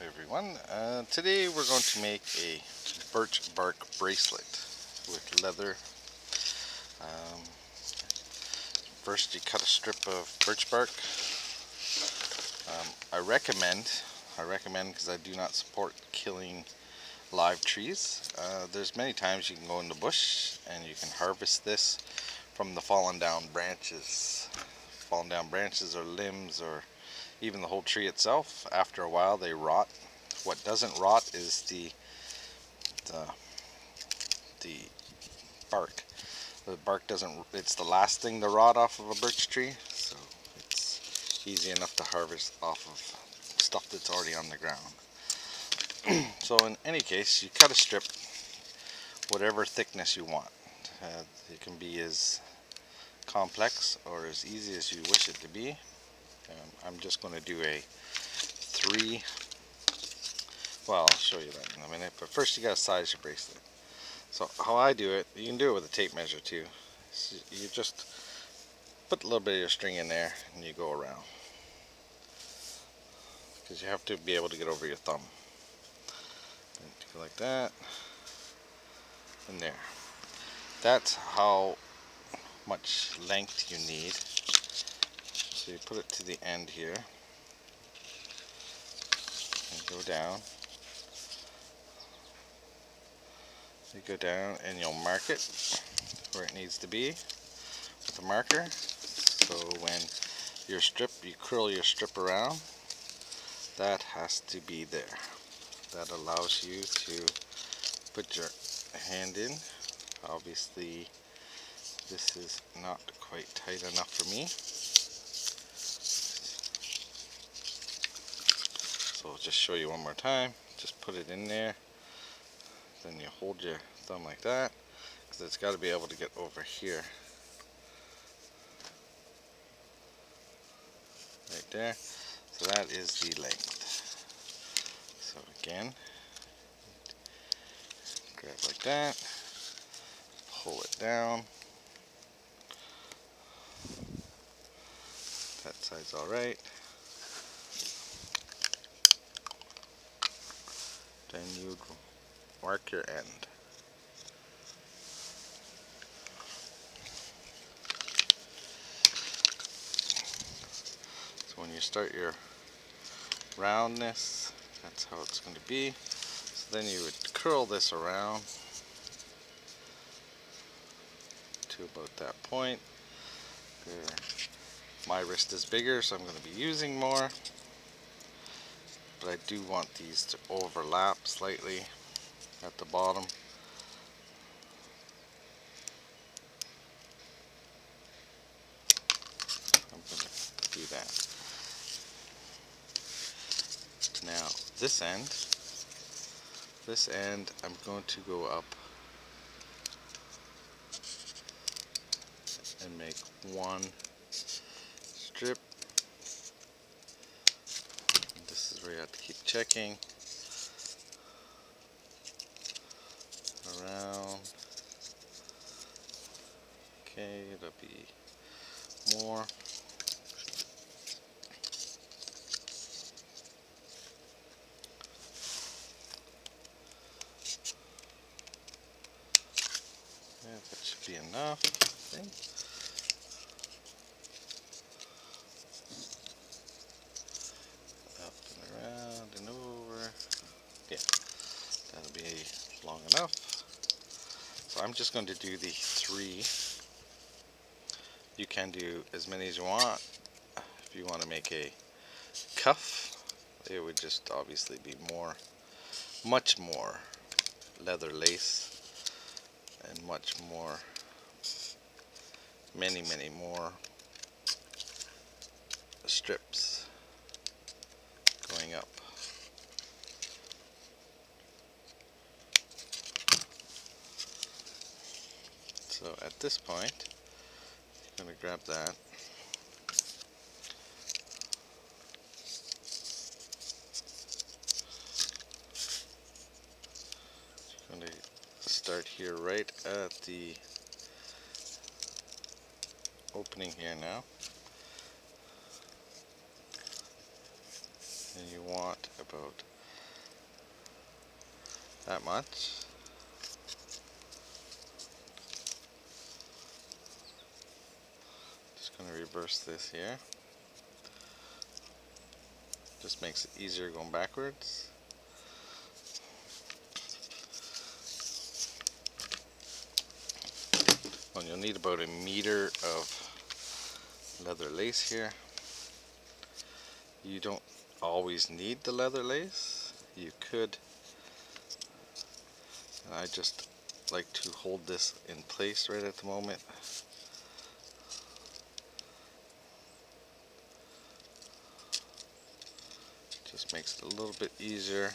Hi everyone, today we're going to make a birch bark bracelet with leather. First you cut a strip of birch bark. I recommend because I do not support killing live trees. There's many times you can go in the bush and you can harvest this from the fallen down branches or limbs or even the whole tree itself. After a while they rot. What doesn't rot is the bark. The bark doesn't, it's the last thing to rot off of a birch tree, so it's easy enough to harvest off of stuff that's already on the ground. So in any case, you cut a strip whatever thickness you want. It can be as complex or as easy as you wish it to be. I'm just going to do a 3. Well, I'll show you that in a minute, but first you got to size your bracelet. So how I do it, you can do it with a tape measure too. So you just put a little bit of your string in there and you go around, because you have to be able to get over your thumb. And go like that, and there. That's how much length you need. So you put it to the end here and go down. You go down and you'll mark it where it needs to be with a marker. So when you curl your strip around, that has to be there. That allows you to put your hand in. Obviously this is not quite tight enough for me, so I'll just show you one more time. Just put it in there, then you hold your thumb like that, because it's got to be able to get over here, right there. So that is the length. So again, grab like that, pull it down. That side's alright. Then you mark your end. So when you start your roundness, that's how it's going to be. So then you would curl this around to about that point. My wrist is bigger, so I'm going to be using more, but I do want these to overlap slightly at the bottom. I'm going to do that. Now this end I'm going to go up and make one strip. And this is where you have to keep checking around. Okay, it'll be more. Yeah, that should be enough, I think. Up and around and over. Yeah, that'll be long enough. So I'm just going to do the 3. You can do as many as you want. If you want to make a cuff, it would just obviously be much more leather lace and much more, many more strips going up. So at this point, I'm going to grab that. I'm going to start here right at the opening here now. And you want about that much. Just going to reverse this here. Just makes it easier going backwards. Well, you'll need about 1 meter of leather lace here. You don't always need the leather lace. You could. I just like to hold this in place right at the moment. Just makes it a little bit easier.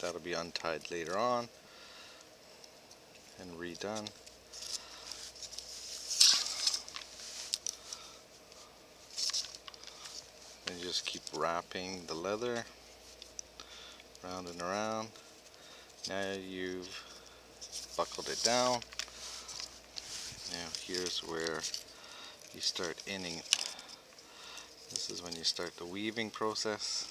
That'll be untied later on and redone. And you just keep wrapping the leather round and around. Now you've buckled it down. Now here's where you start inning. This is when you start the weaving process.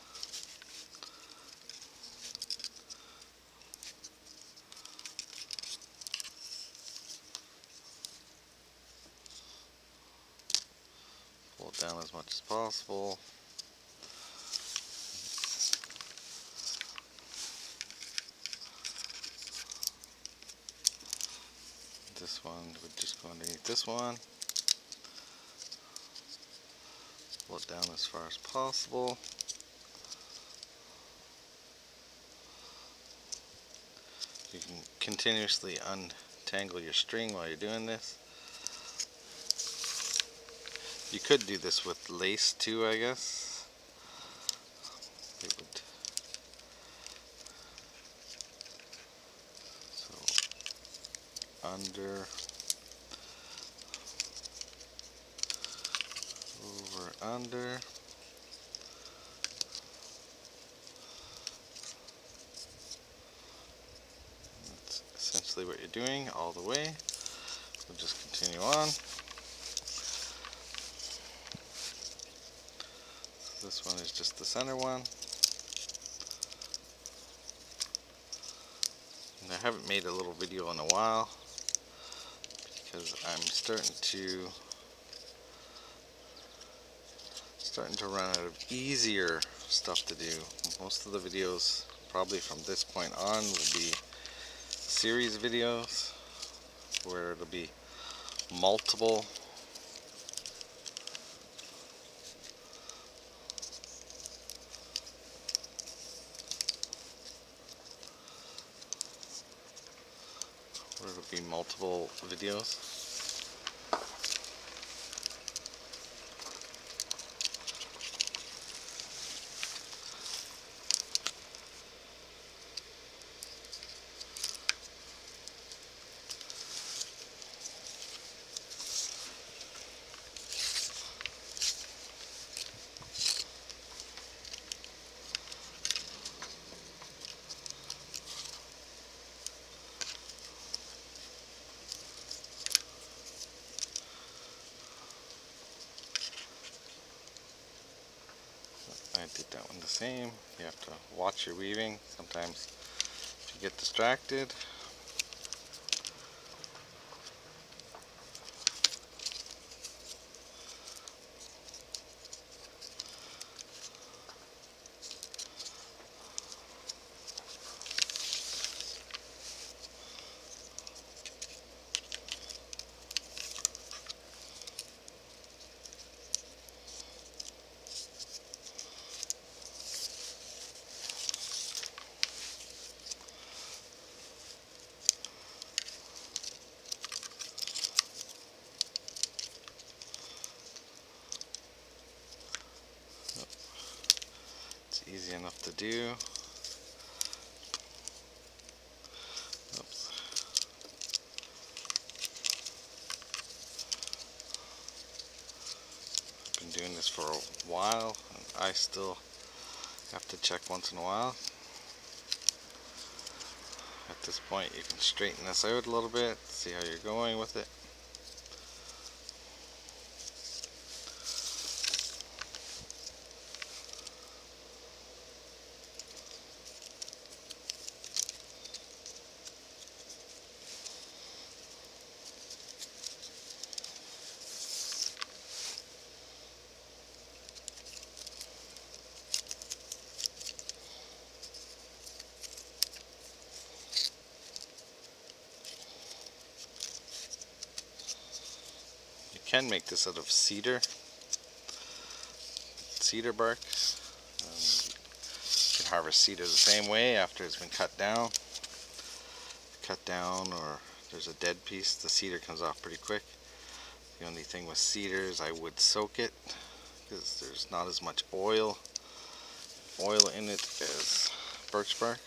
Pull it down as much as possible. This one would just go underneath this one. Pull it down as far as possible. You can continuously untangle your string while you're doing this. You could do this with lace too, I guess. It would. So under, over, under. That's essentially what you're doing all the way. We'll just continue on. This one is just the center one. And I haven't made a little video in a while because I'm starting to run out of easier stuff to do. Most of the videos probably from this point on will be series videos where it'll be multiple videos. I did that one the same. You have to watch your weaving. Sometimes if you get distracted, it's easy enough to do. Oops. I've been doing this for a while and I still have to check once in a while. At this point you can straighten this out a little bit, see how you're going with it. can make this out of cedar bark. You can harvest cedar the same way after it's been cut down. Or there's a dead piece, the cedar comes off pretty quick. The only thing with cedar is I would soak it because there's not as much oil in it as birch bark.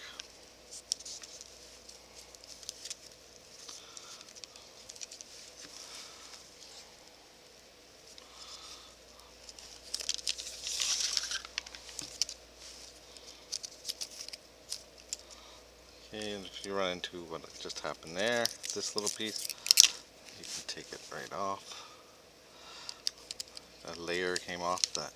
Okay, and if you run into what just happened there, this little piece, you can take it right off. A layer came off that.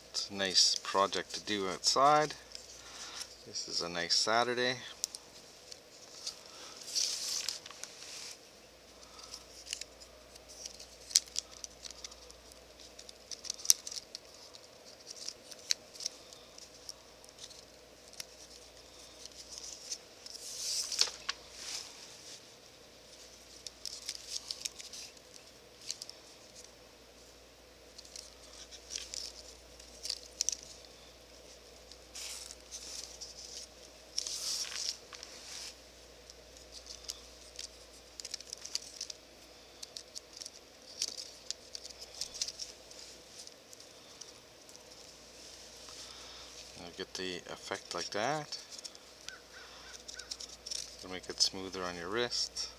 It's a nice project to do outside. This is a nice Saturday. Get the effect like that. To make it smoother on your wrist.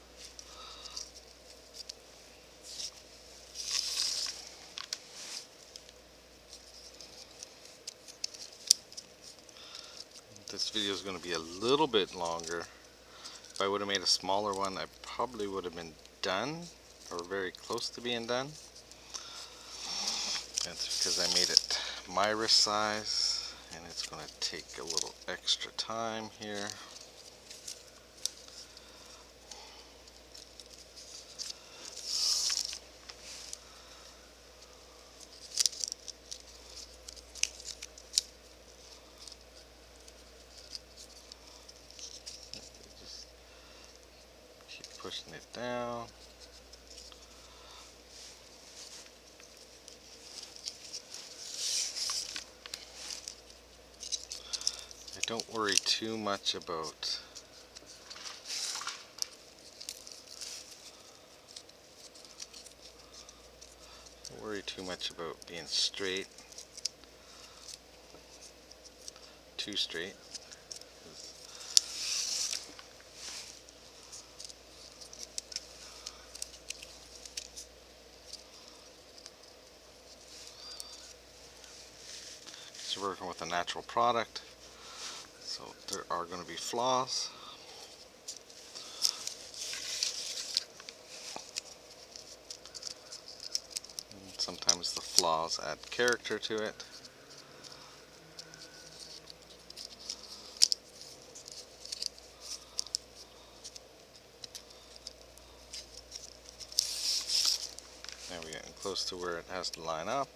This video is going to be a little bit longer. If I would have made a smaller one, I probably would have been done, or very close to being done. That's because I made it my wrist size, and it's going to take a little extra time here. Just keep pushing it down. Don't worry too much about being straight, too straight. You're working with a natural product. So there are going to be flaws. And sometimes the flaws add character to it. Now we're getting close to where it has to line up.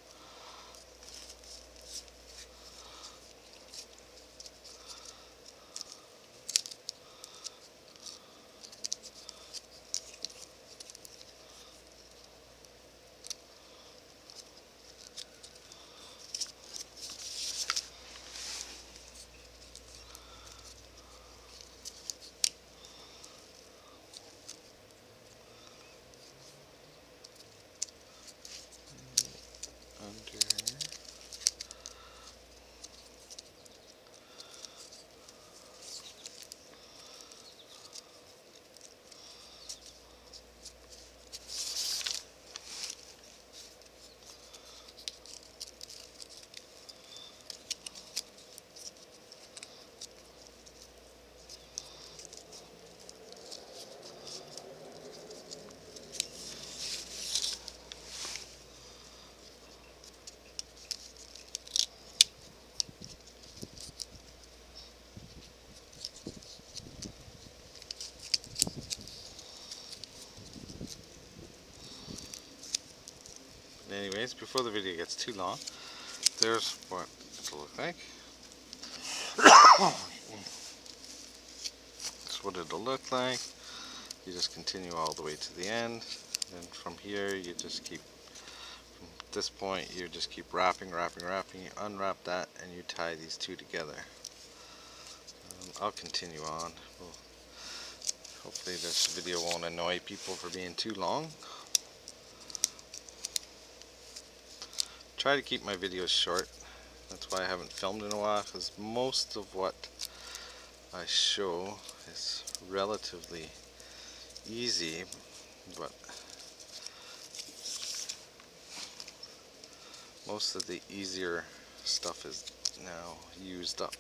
anyways, before the video gets too long, there's what it'll look like. That's what it'll look like. You just continue all the way to the end, and from here you just keep, from this point you just keep wrapping, you unwrap that and you tie these two together. I'll continue on. Hopefully this video won't annoy people for being too long. Try to keep my videos short. That's why I haven't filmed in a while, because most of what I show is relatively easy, but most of the easier stuff is now used up.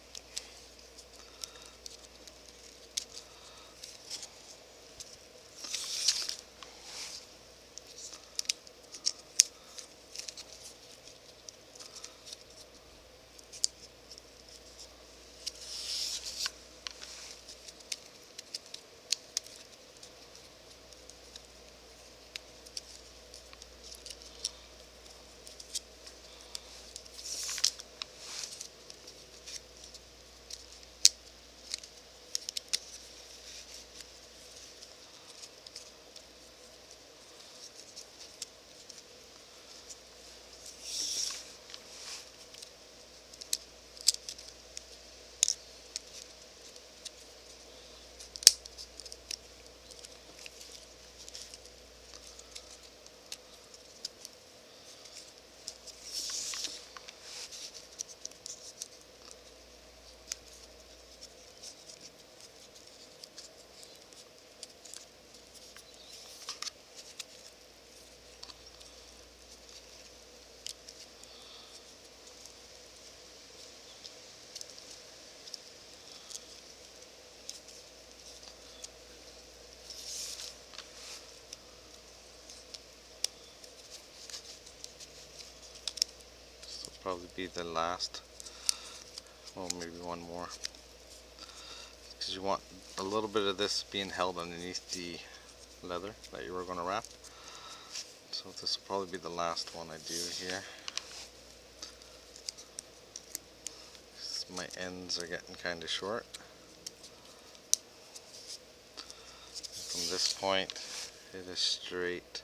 Probably be the last, well, maybe one more, because you want a little bit of this being held underneath the leather that you were going to wrap. So this will probably be the last one I do here. My ends are getting kind of short. From this point it is straight,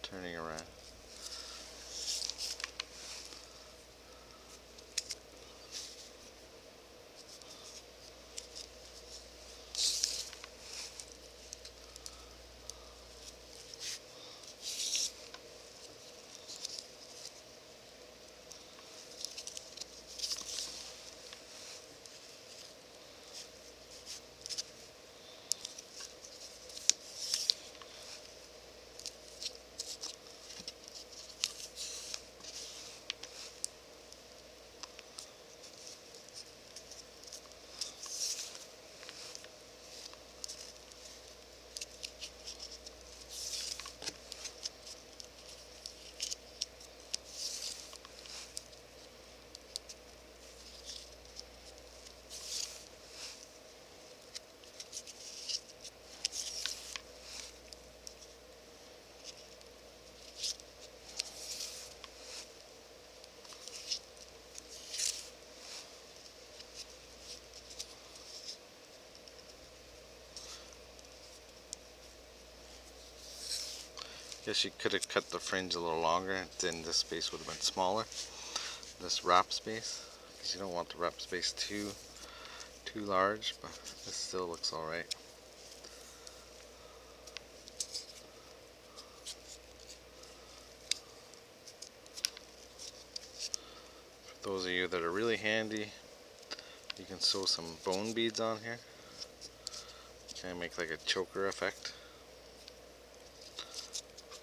turning around. Guess you could have cut the fringe a little longer, then this space would have been smaller, this wrap space, because you don't want the wrap space too large, but this still looks alright. For those of you that are really handy, you can sew some bone beads on here, kind of make like a choker effect.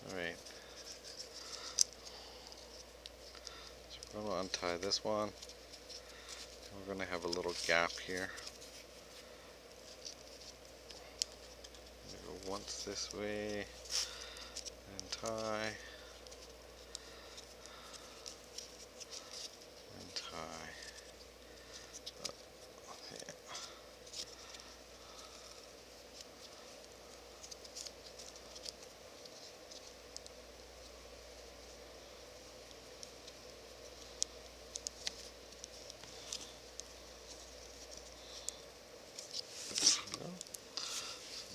Alright, so we're going to untie this one. We're going to have a little gap here. Go once this way and tie and tie. Yeah.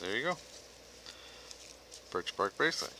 there you go. Birch bark bracelet.